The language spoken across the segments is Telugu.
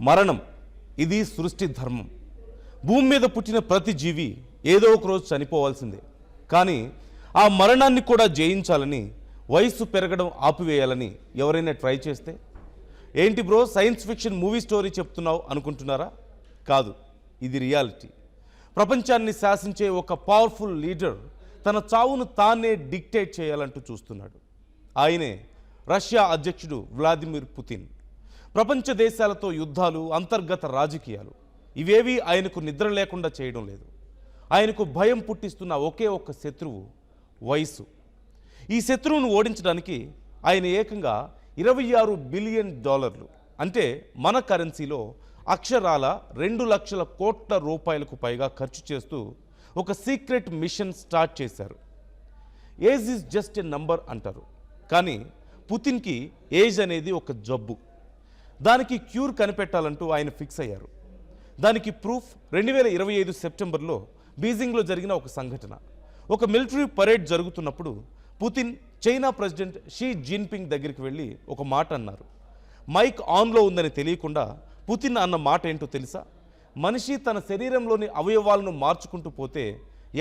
మరణం ఇది సృష్టి ధర్మం. భూమి మీద పుట్టిన ప్రతి జీవి ఏదో ఒక రోజు చనిపోవాల్సిందే. కానీ ఆ మరణాన్ని కూడా జయించాలని, వయసు పెరగడం ఆపివేయాలని ఎవరైనా ట్రై చేస్తే, ఏంటి bro science fiction movie story చెప్తున్నావు అనుకుంటున్నారా? కాదు, ఇది రియాలిటీ. ప్రపంచాన్ని శాసించే ఒక పవర్ఫుల్ లీడర్ తన చావును తానే డిక్టేట్ చేయాలంటూ చూస్తున్నాడు. ఆయనే రష్యా అధ్యక్షుడు వ్లాదిమిర్ పుతిన్. ప్రపంచ దేశాలతో యుద్ధాలు, అంతర్గత రాజకీయాలు ఇవేవీ ఆయనకు నిద్ర లేకుండా చేయడం లేదు. ఆయనకు భయం పుట్టిస్తున్న ఒకే ఒక్క శత్రువు వయసు. ఈ శత్రువును ఓడించడానికి ఆయన ఏకంగా $26 బిలియన్, అంటే మన కరెన్సీలో అక్షరాల 2 లక్షల కోట్ల రూపాయలకు పైగా ఖర్చు చేస్తూ ఒక సీక్రెట్ మిషన్ స్టార్ట్ చేశారు. Age is just a number అంటారు, కానీ పుతిన్కి ఏజ్ అనేది ఒక జబ్బు. దానికి క్యూర్ కనిపెట్టాలంటూ ఆయన ఫిక్స్ అయ్యారు. దానికి ప్రూఫ్ 2025 సెప్టెంబర్లో బీజింగ్లో జరిగిన ఒక సంఘటన. ఒక మిలిటరీ పరేడ్ జరుగుతున్నప్పుడు Putin China president Xi Jinping దగ్గరికి వెళ్ళి ఒక మాట అన్నారు. మైక్ ఆన్లో ఉందని తెలియకుండా పుతిన్ అన్న మాట ఏంటో తెలుసా? మనిషి తన శరీరంలోని అవయవాలను మార్చుకుంటూ పోతే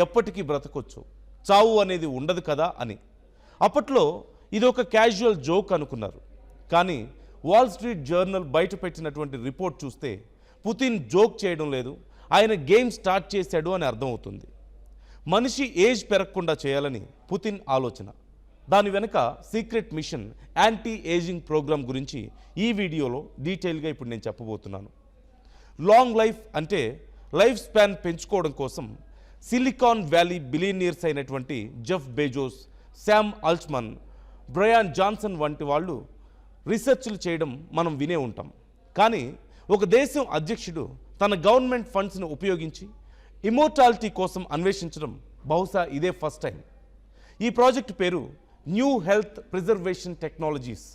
ఎప్పటికీ బ్రతకొచ్చు, చావు అనేది ఉండదు కదా అని. అప్పట్లో ఇది ఒక క్యాజువల్ జోక్ అనుకున్నారు. కానీ వాల్ స్ట్రీట్ జర్నల్ బయటపెట్టినటువంటి రిపోర్ట్ చూస్తే పుతిన్ జోక్ చేయడం లేదు, ఆయన గేమ్ స్టార్ట్ చేశాడు అని అర్థమవుతుంది. మనిషి ఏజ్ పెరగకుండా చేయాలని పుతిన్ ఆలోచన. దాని వెనుక secret mission anti aging program గురించి ఈ వీడియోలో డీటెయిల్గా ఇప్పుడు నేను చెప్పబోతున్నాను. లాంగ్ లైఫ్ అంటే లైఫ్ స్పాన్ పెంచుకోవడం కోసం సిలికాన్ వ్యాలీ బిలియనీర్స్ అయినటువంటి Jeff Bezos, Sam Altman, Bryan Johnson వంటి వాళ్ళు రీసెర్చ్లు చేయడం మనం వినే ఉంటాం. కానీ ఒక దేశం అధ్యక్షుడు తన గవర్నమెంట్ ఫండ్స్ను ఉపయోగించి ఇమోర్టాలిటీ కోసం అన్వేషించడం బహుశా ఇదే ఫస్ట్ టైం. ఈ ప్రాజెక్టు పేరు న్యూ హెల్త్ ప్రిజర్వేషన్ టెక్నాలజీస్.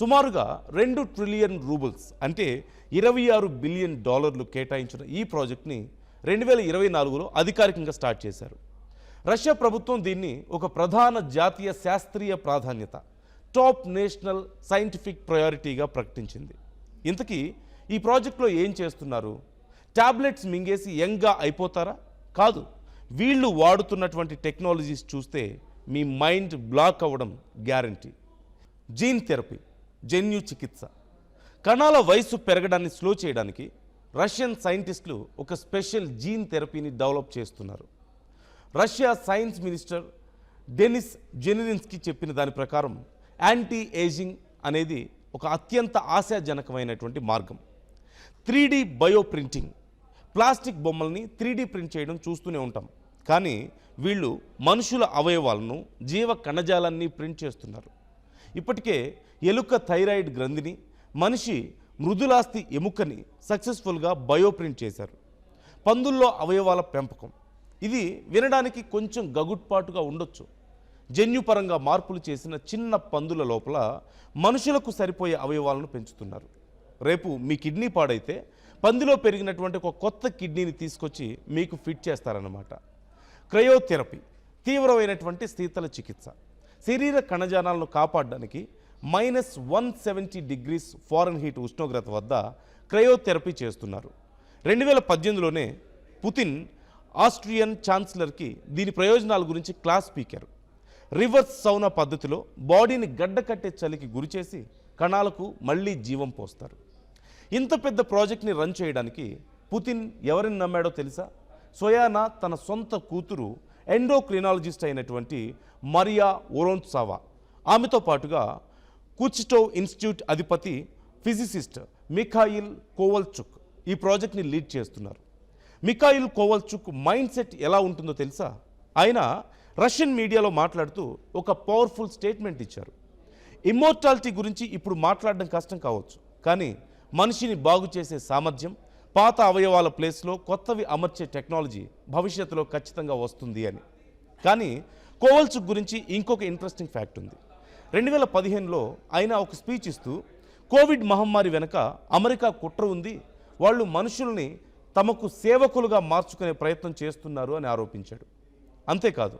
సుమారుగా 2 ట్రిలియన్ రూబుల్స్, అంటే $26 బిలియన్ కేటాయించిన ఈ ప్రాజెక్ట్ని 2024లో అధికారికంగా స్టార్ట్ చేశారు. రష్యా ప్రభుత్వం దీన్ని ఒక ప్రధాన జాతీయ శాస్త్రీయ ప్రాధాన్యత, టాప్ నేషనల్ సైంటిఫిక్ ప్రయారిటీగా ప్రకటించింది. ఇంతకీ ఈ ప్రాజెక్టులో ఏం చేస్తున్నారు? టాబ్లెట్స్ మింగేసి యంగ్గా అయిపోతారా? కాదు. వీళ్ళు వాడుతున్నటువంటి టెక్నాలజీస్ చూస్తే మీ మైండ్ బ్లాక్ అవ్వడం గ్యారంటీ. జీన్ థెరపీ, జన్యు చికిత్స. కణాల వయసు పెరగడాన్ని స్లో చేయడానికి రష్యన్ సైంటిస్టులు ఒక స్పెషల్ జీన్ థెరపీని డెవలప్ చేస్తున్నారు. రష్యా సైన్స్ మినిస్టర్ డెనిస్ జెనిరిన్స్కీ చెప్పిన దాని ప్రకారం యాంటీ ఏజింగ్ అనేది ఒక అత్యంత ఆశాజనకమైనటువంటి మార్గం. 3D bio printing. ప్లాస్టిక్ బొమ్మల్ని 3D ప్రింట్ చేయడం చూస్తూనే ఉంటాం, కానీ వీళ్ళు మనుషుల అవయవాలను, జీవ కణజాలాన్ని ప్రింట్ చేస్తున్నారు. ఇప్పటికే ఎలుక థైరాయిడ్ గ్రంథిని, మనిషి మృదులాస్థి ఎముకని సక్సెస్ఫుల్గా బయో ప్రింట్ చేశారు. పందుల్లో అవయవాల పెంపకం. ఇది వినడానికి కొంచెం గగుట్పాటుగా ఉండొచ్చు. జన్యుపరంగా మార్పులు చేసిన చిన్న పందుల లోపల మనుషులకు సరిపోయే అవయవాలను పెంచుతున్నారు. రేపు మీ కిడ్నీ పాడైతే పందిలో పెరిగినటువంటి ఒక కొత్త కిడ్నీని తీసుకొచ్చి మీకు ఫిట్ చేస్తారన్నమాట. క్రయోథెరపీ, తీవ్రమైనటువంటి శీతల చికిత్స. శరీర కణజాలాలను కాపాడడానికి -170 డిగ్రీస్ ఫారెన్హీట్ ఉష్ణోగ్రత వద్ద క్రయోథెరపీ చేస్తున్నారు. 2018లోనే పుతిన్ ఆస్ట్రియన్ ఛాన్సలర్కి దీని ప్రయోజనాల గురించి క్లాస్ స్పీకర్. రివర్స్ సౌనా పద్ధతిలో బాడీని గడ్డకట్టే చలికి గురిచేసి కణాలకు మళ్ళీ జీవం పోస్తారు. ఇంత పెద్ద ప్రాజెక్ట్ని రన్ చేయడానికి పుతిన్ ఎవరిని నమ్మాడో తెలుసా? సోయానా తన సొంత కూతురు ఎండోక్రినాలజిస్ట్ అయినటువంటి మరియా వోరోన్ట్సావా, ఆమెతో పాటుగా కుచిటోవ్ ఇన్స్టిట్యూట్ అధిపతి ఫిజిసిస్ట్ మిఖాయిల్ కోవల్చుక్ ఈ ప్రాజెక్ట్ని లీడ్ చేస్తున్నారు. మిఖాయిల్ కోవల్చుక్ మైండ్ సెట్ ఎలా ఉంటుందో తెలుసా? ఆయన రష్యన్ మీడియాలో మాట్లాడుతూ ఒక పవర్ఫుల్ స్టేట్మెంట్ ఇచ్చారు. ఇమ్మోర్టాలిటీ గురించి ఇప్పుడు మాట్లాడడం కష్టం కావచ్చు, కానీ మనిషిని బాగు చేసే సామర్థ్యం, పాత అవయవాల ప్లేస్లో కొత్తవి అమర్చే టెక్నాలజీ భవిష్యత్తులో ఖచ్చితంగా వస్తుంది అని. కానీ కోవల్చుక్ గురించి ఇంకొక ఇంట్రెస్టింగ్ ఫ్యాక్ట్ ఉంది. 2015లో ఆయన ఒక స్పీచ్ ఇస్తూ కోవిడ్ మహమ్మారి వెనుక అమెరికా కుట్ర ఉంది, వాళ్ళు మనుషుల్ని తమకు సేవకులుగా మార్చుకునే ప్రయత్నం చేస్తున్నారు అని ఆరోపించాడు. అంతేకాదు,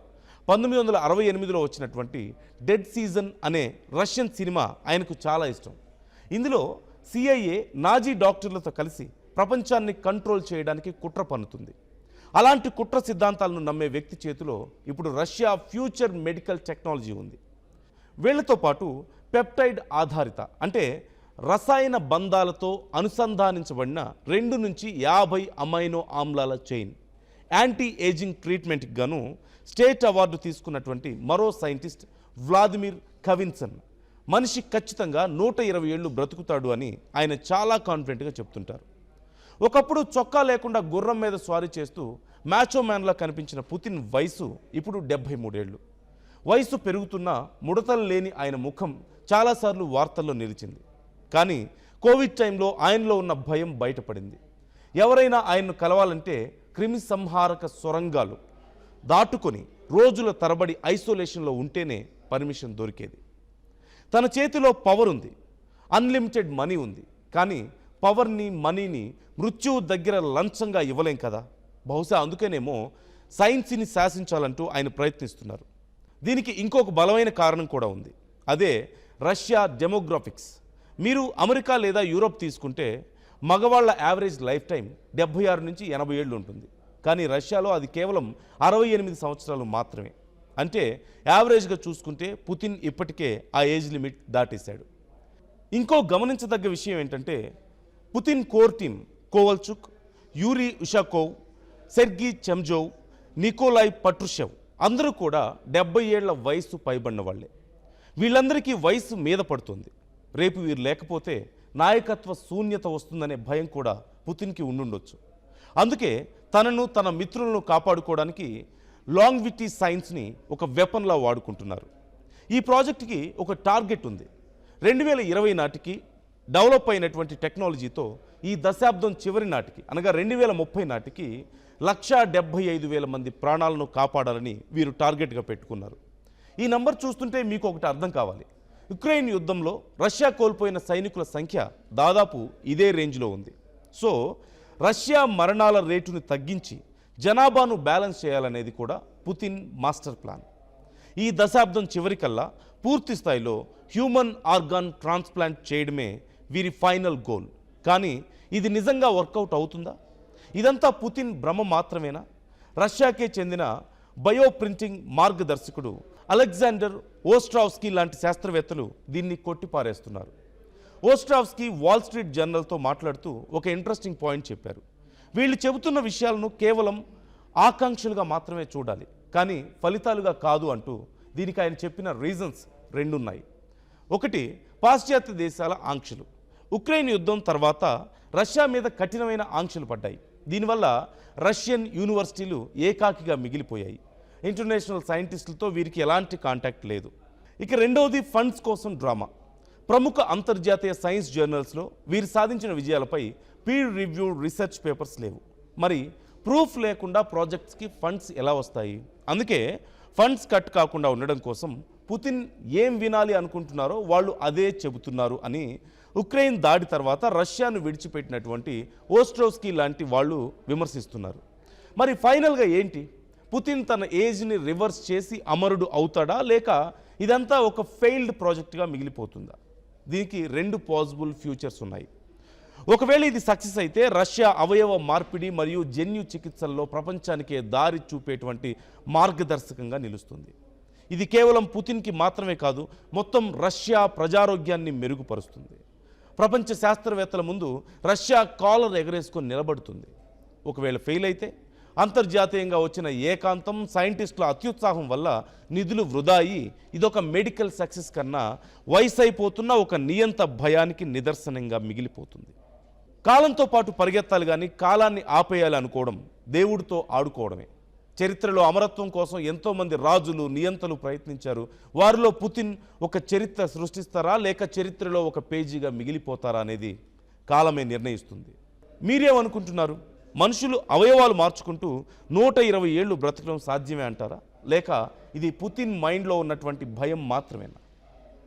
1968లో వచ్చినటువంటి డెడ్ సీజన్ అనే రష్యన్ సినిమా ఆయనకు చాలా ఇష్టం. ఇందులో సిఐఏ నాజీ డాక్టర్లతో కలిసి ప్రపంచాన్ని కంట్రోల్ చేయడానికి కుట్ర పన్నుతుంది. అలాంటి కుట్ర సిద్ధాంతాలను నమ్మే వ్యక్తి చేతిలో ఇప్పుడు రష్యా ఫ్యూచర్ మెడికల్ టెక్నాలజీ ఉంది. వీళ్లతో పాటు పెప్టైడ్ ఆధారిత అంటే రసాయన బంధాలతో అనుసంధానించబడిన 2 నుంచి 50 అమైనో ఆమ్లాల చైన్ యాంటీ ఏజింగ్ ట్రీట్మెంట్కి గాను స్టేట్ అవార్డు తీసుకున్నటువంటి మరో సైంటిస్ట్ వ్లాదిమిర్ కవిన్సన్ మనిషి ఖచ్చితంగా 120 ఏళ్ళు బ్రతుకుతాడు అని ఆయన చాలా కాన్ఫిడెంట్గా చెప్తుంటారు. ఒకప్పుడు చొక్కా లేకుండా గుర్రం మీద స్వారీ చేస్తూ మ్యాచో మ్యాన్లా కనిపించిన పుతిన్ వయసు ఇప్పుడు 73 ఏళ్ళు. వయసు పెరుగుతున్న ముడతలు లేని ఆయన ముఖం చాలాసార్లు వార్తల్లో నిలిచింది. కానీ కోవిడ్ టైంలో ఆయనలో ఉన్న భయం బయటపడింది. ఎవరైనా ఆయన్ను కలవాలంటే క్రిమి సంహారక సొరంగాలు దాటుకొని రోజుల తరబడి ఐసోలేషన్లో ఉంటేనే పర్మిషన్ దొరికేది. తన చేతిలో పవర్ ఉంది, అన్లిమిటెడ్ మనీ ఉంది. కానీ పవర్ని మనీని మృత్యువు దగ్గర లంచంగా ఇవ్వలేం కదా. బహుశా అందుకేనేమో సైన్స్ని శాసించాలంటూ ఆయన ప్రయత్నిస్తున్నారు. దీనికి ఇంకొక బలమైన కారణం కూడా ఉంది. అదే రష్యా డెమోగ్రాఫిక్స్. మీరు అమెరికా లేదా యూరోప్ తీసుకుంటే మగవాళ్ల యావరేజ్ లైఫ్ టైం 76 నుంచి 80 ఏళ్ళు ఉంటుంది. కానీ రష్యాలో అది కేవలం 68 సంవత్సరాలు మాత్రమే. అంటే యావరేజ్గా చూసుకుంటే పుతిన్ ఇప్పటికే ఆ ఏజ్ లిమిట్ దాటేశాడు. ఇంకో గమనించదగ్గ విషయం ఏంటంటే Putin core team Kovalchuk, Yuri Ushakov, Sergei Chemezov, Nikolai Patrushev అందరూ కూడా 70 ఏళ్ల వయసు పైబడిన వాళ్లే. వీళ్ళందరికీ వయసు మీద పడుతుంది. రేపు వీరు లేకపోతే నాయకత్వ శూన్యత వస్తుందనే భయం కూడా పుతిన్కి ఉండుండొచ్చు. అందుకే తనను తన మిత్రులను కాపాడుకోవడానికి లాంగ్విటీ సైన్స్ని ఒక వెపన్లా వాడుకుంటున్నారు. ఈ ప్రాజెక్టుకి ఒక టార్గెట్ ఉంది. 2020 నాటికి డెవలప్ అయినటువంటి టెక్నాలజీతో ఈ దశాబ్దం చివరి నాటికి అనగా 2030 నాటికి 175,000 మంది ప్రాణాలను కాపాడాలని వీరు టార్గెట్గా పెట్టుకున్నారు. ఈ నంబర్ చూస్తుంటే మీకు ఒకటి అర్థం కావాలి. యుక్రెయిన్ యుద్ధంలో రష్యా కోల్పోయిన సైనికుల సంఖ్య దాదాపు ఇదే రేంజ్లో ఉంది. సో రష్యా మరణాల రేటును తగ్గించి జనాభాను బ్యాలెన్స్ చేయాలనేది కూడా పుతిన్ మాస్టర్ ప్లాన్. ఈ దశాబ్దం చివరికల్లా పూర్తి స్థాయిలో హ్యూమన్ ఆర్గాన్ ట్రాన్స్ప్లాంట్ చేయడమే వీరి ఫైనల్ గోల్. కానీ ఇది నిజంగా వర్కౌట్ అవుతుందా? ఇదంతా పుతిన్ భ్రమ మాత్రమేనా? రష్యాకే చెందిన బయో ప్రింటింగ్ మార్గదర్శకుడు అలెగ్జాండర్ ఓస్ట్రావ్స్కీ లాంటి శాస్త్రవేత్తలు దీన్ని కొట్టిపారేస్తున్నారు. ఓస్ట్రావ్స్కీ వాల్ స్ట్రీట్ జర్నల్తో మాట్లాడుతూ ఒక ఇంట్రెస్టింగ్ పాయింట్ చెప్పారు. వీళ్ళు చెబుతున్న విషయాలను కేవలం ఆకాంక్షలుగా మాత్రమే చూడాలి, కానీ ఫలితాలుగా కాదు అంటూ దీనికి ఆయన చెప్పిన రీజన్స్ 2 ఉన్నాయి. ఒకటి, పాశ్చాత్య దేశాల ఆంక్షలు. ఉక్రెయిన్ యుద్ధం తర్వాత రష్యా మీద కఠినమైన ఆంక్షలు పడ్డాయి. దీనివల్ల రష్యన్ యూనివర్సిటీలు ఏకాకిగా మిగిలిపోయాయి. ఇంటర్నేషనల్ సైంటిస్టులతో వీరికి ఎలాంటి కాంటాక్ట్ లేదు. ఇక రెండవది, ఫండ్స్ కోసం డ్రామా. ప్రముఖ అంతర్జాతీయ సైన్స్ జర్నల్స్లో వీరు సాధించిన విజయాలపై పీర్ రివ్యూడ్ రీసెర్చ్ పేపర్స్ లేవు. మరి ప్రూఫ్ లేకుండా ప్రాజెక్ట్స్కి ఫండ్స్ ఎలా వస్తాయి? అందుకే ఫండ్స్ కట్ కాకుండా ఉండడం కోసం పుతిన్ ఏం వినాలి అనుకుంటున్నారో వాళ్ళు అదే చెబుతున్నారు అని ఉక్రెయిన్ దాడి తర్వాత రష్యాను విడిచిపెట్టినటువంటి ఓస్ట్రోవ్స్కీ లాంటి వాళ్ళు విమర్శిస్తున్నారు. మరి ఫైనల్గా ఏంటి? పుతిన్ తన ఏజ్ని రివర్స్ చేసి అమరుడు అవుతాడా, లేక ఇదంతా ఒక ఫెయిల్డ్ ప్రాజెక్ట్గా మిగిలిపోతుందా? దీనికి 2 పాసిబుల్ ఫ్యూచర్స్ ఉన్నాయి. ఒకవేళ ఇది సక్సెస్ అయితే రష్యా అవయవ మార్పిడి మరియు జన్యు చికిత్సల్లో ప్రపంచానికే దారి చూపేటువంటి మార్గదర్శకంగా నిలుస్తుంది. ఇది కేవలం పుతిన్కి మాత్రమే కాదు, మొత్తం రష్యా ప్రజారోగ్యాన్ని మెరుగుపరుస్తుంది. ప్రపంచ శాస్త్రవేత్తల ముందు రష్యా కాలర్ ఎగరేసుకొని నిలబడుతుంది. ఒకవేళ ఫెయిల్ అయితే అంతర్జాతీయంగా వచ్చిన ఏకాంతం, సైంటిస్టుల అత్యుత్సాహం వల్ల నిధులు వృధా అయి ఇదొక మెడికల్ సక్సెస్ కన్నా వయసైపోతున్న ఒక నియంత భయానికి నిదర్శనంగా మిగిలిపోతుంది. కాలంతో పాటు పరిగెత్తాలి కానీ కాలాన్ని ఆపేయాలి అనుకోవడం దేవుడితో ఆడుకోవడమే. చరిత్రలో అమరత్వం కోసం ఎంతోమంది రాజులు, నియంతలు ప్రయత్నించారు. వారిలో పుతిన్ ఒక చరిత్ర సృష్టిస్తారా, లేక చరిత్రలో ఒక పేజీగా మిగిలిపోతారా అనేది కాలమే నిర్ణయిస్తుంది. మీరేమనుకుంటున్నారు? మనుషులు అవయవాలు మార్చుకుంటూ 120 ఏళ్ళు బ్రతకడం సాధ్యమే అంటారా, లేక ఇది పుతిన్ మైండ్లో ఉన్నటువంటి భయం మాత్రమేనా?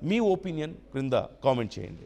మీ ఒపీనియన్ క్రింద కామెంట్ చేయండి.